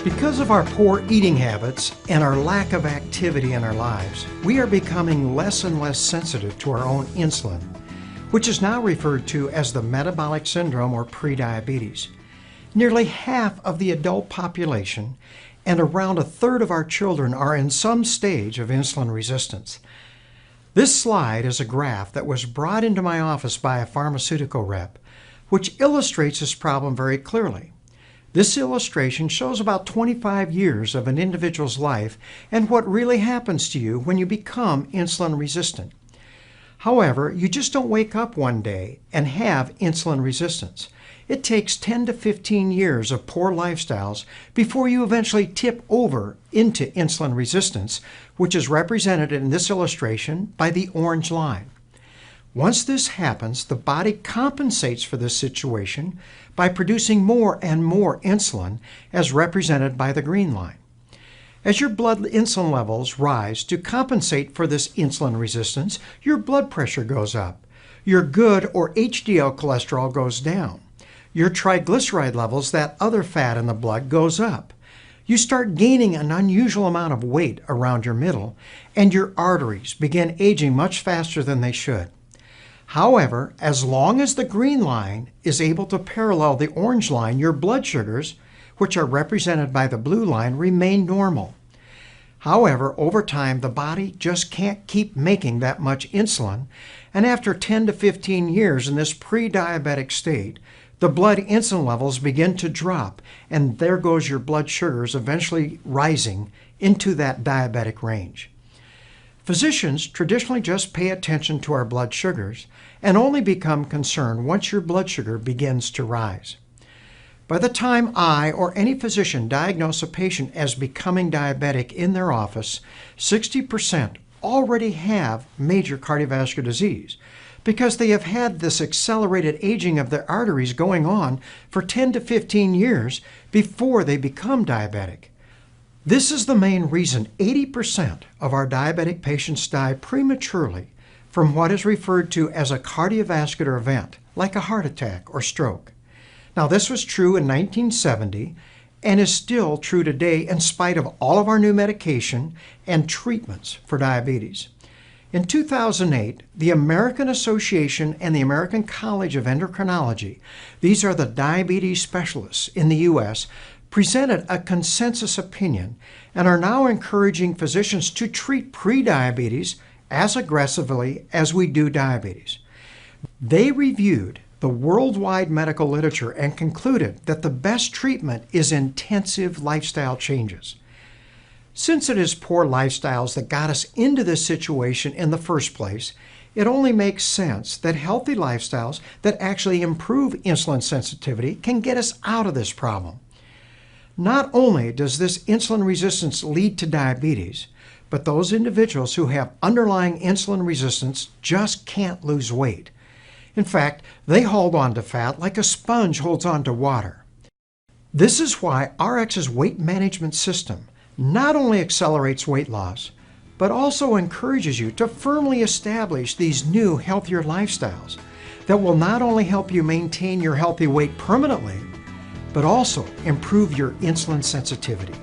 Because of our poor eating habits and our lack of activity in our lives, we are becoming less and less sensitive to our own insulin, which is now referred to as the metabolic syndrome or prediabetes. Nearly half of the adult population and around a third of our children are in some stage of insulin resistance. This slide is a graph that was brought into my office by a pharmaceutical rep, which illustrates this problem very clearly. This illustration shows about 25 years of an individual's life and what really happens to you when you become insulin resistant. However, you just don't wake up one day and have insulin resistance. It takes 10 to 15 years of poor lifestyles before you eventually tip over into insulin resistance, which is represented in this illustration by the orange line. Once this happens, the body compensates for this situation by producing more and more insulin, as represented by the green line. As your blood insulin levels rise to compensate for this insulin resistance, your blood pressure goes up. Your good or HDL cholesterol goes down. Your triglyceride levels, that other fat in the blood, goes up. You start gaining an unusual amount of weight around your middle, and your arteries begin aging much faster than they should. However, as long as the green line is able to parallel the orange line, your blood sugars, which are represented by the blue line, remain normal. However, over time, the body just can't keep making that much insulin, and after 10 to 15 years in this pre-diabetic state, the blood insulin levels begin to drop, and there goes your blood sugars eventually rising into that diabetic range. Physicians traditionally just pay attention to our blood sugars and only become concerned once your blood sugar begins to rise. By the time I or any physician diagnose a patient as becoming diabetic in their office, 60% already have major cardiovascular disease because they have had this accelerated aging of their arteries going on for 10 to 15 years before they become diabetic. This is the main reason 80% of our diabetic patients die prematurely from what is referred to as a cardiovascular event, like a heart attack or stroke. Now, this was true in 1970 and is still true today in spite of all of our new medication and treatments for diabetes. In 2008, the American Association and the American College of Endocrinology, these are the diabetes specialists in the U.S., presented a consensus opinion and are now encouraging physicians to treat prediabetes as aggressively as we do diabetes. They reviewed the worldwide medical literature and concluded that the best treatment is intensive lifestyle changes. Since it is poor lifestyles that got us into this situation in the first place, it only makes sense that healthy lifestyles that actually improve insulin sensitivity can get us out of this problem. Not only does this insulin resistance lead to diabetes, but those individuals who have underlying insulin resistance just can't lose weight. In fact, they hold on to fat like a sponge holds on to water. This is why Ariix's weight management system not only accelerates weight loss, but also encourages you to firmly establish these new, healthier lifestyles that will not only help you maintain your healthy weight permanently, but also improve your insulin sensitivity.